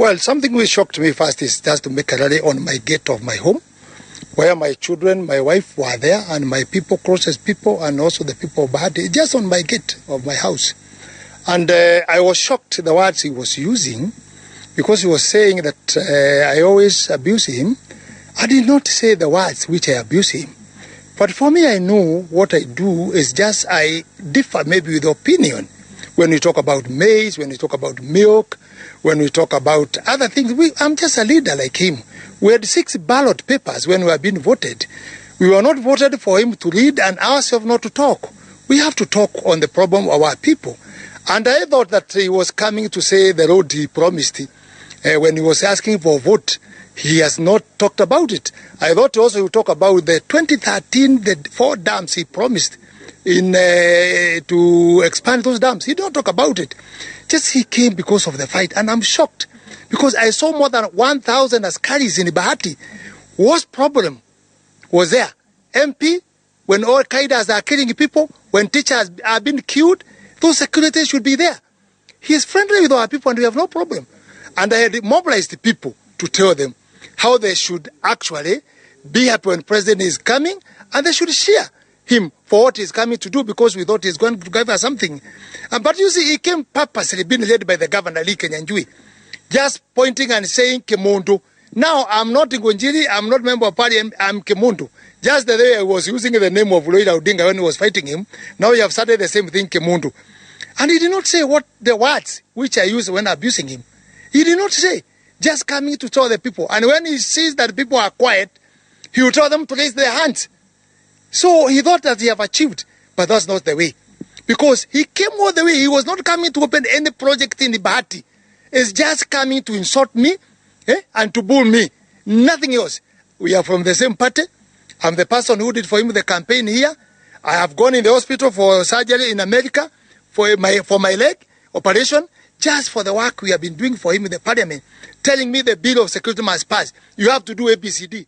Well, something which shocked me first is just to make a rally on my gate of my home, where my children, my wife were there, and my people, closest people, and also the people of Bahati, just on my gate of my house. And I was shocked at the words he was using, because he was saying that I always abuse him. I did not say the words which I abuse him. But for me, I know what I do is just I differ maybe with opinion. When we talk about maize, when we talk about milk, when we talk about other things, I'm just a leader like him. We had 6 ballot papers when we were being voted. We were not voted for him to lead and ourselves not to talk. We have to talk on the problem of our people. And I thought that he was coming to say the road he promised. When he was asking for a vote, he has not talked about it. I thought also he would talk about the 2013, the 4 dams he promised to expand those dams. He don't talk about it. Just he came because of the fight, and I'm shocked because I saw more than 1,000 askaris in Bahati. What problem was there? MP, when all Qaidas are killing people, when teachers are being killed, those security should be there. He is friendly with our people and we have no problem. And I had mobilized the people to tell them how they should actually be happy when president is coming, and they should share him for what he's coming to do, because we thought he's going to give us something. But you see, he came purposely being led by the governor, Ngunjiri, just pointing and saying Kemondo. Now, I'm not Ngunjiri, I'm not member of party, I'm Kemondo. Just the way I was using the name of Loida Odinga when he was fighting him, now you have started the same thing, Kemondo. And he did not say what the words which I used when abusing him. He did not say, just coming to tell the people. And when he sees that people are quiet, he will tell them to raise their hands. So he thought that he have achieved, but that's not the way. Because he came all the way. He was not coming to open any project in the Bahati. He's just coming to insult me and to bull me. Nothing else. We are from the same party. I'm the person who did for him the campaign here. I have gone in the hospital for surgery in America for my leg operation, just for the work we have been doing for him in the parliament, telling me the bill of security must pass. You have to do ABCD.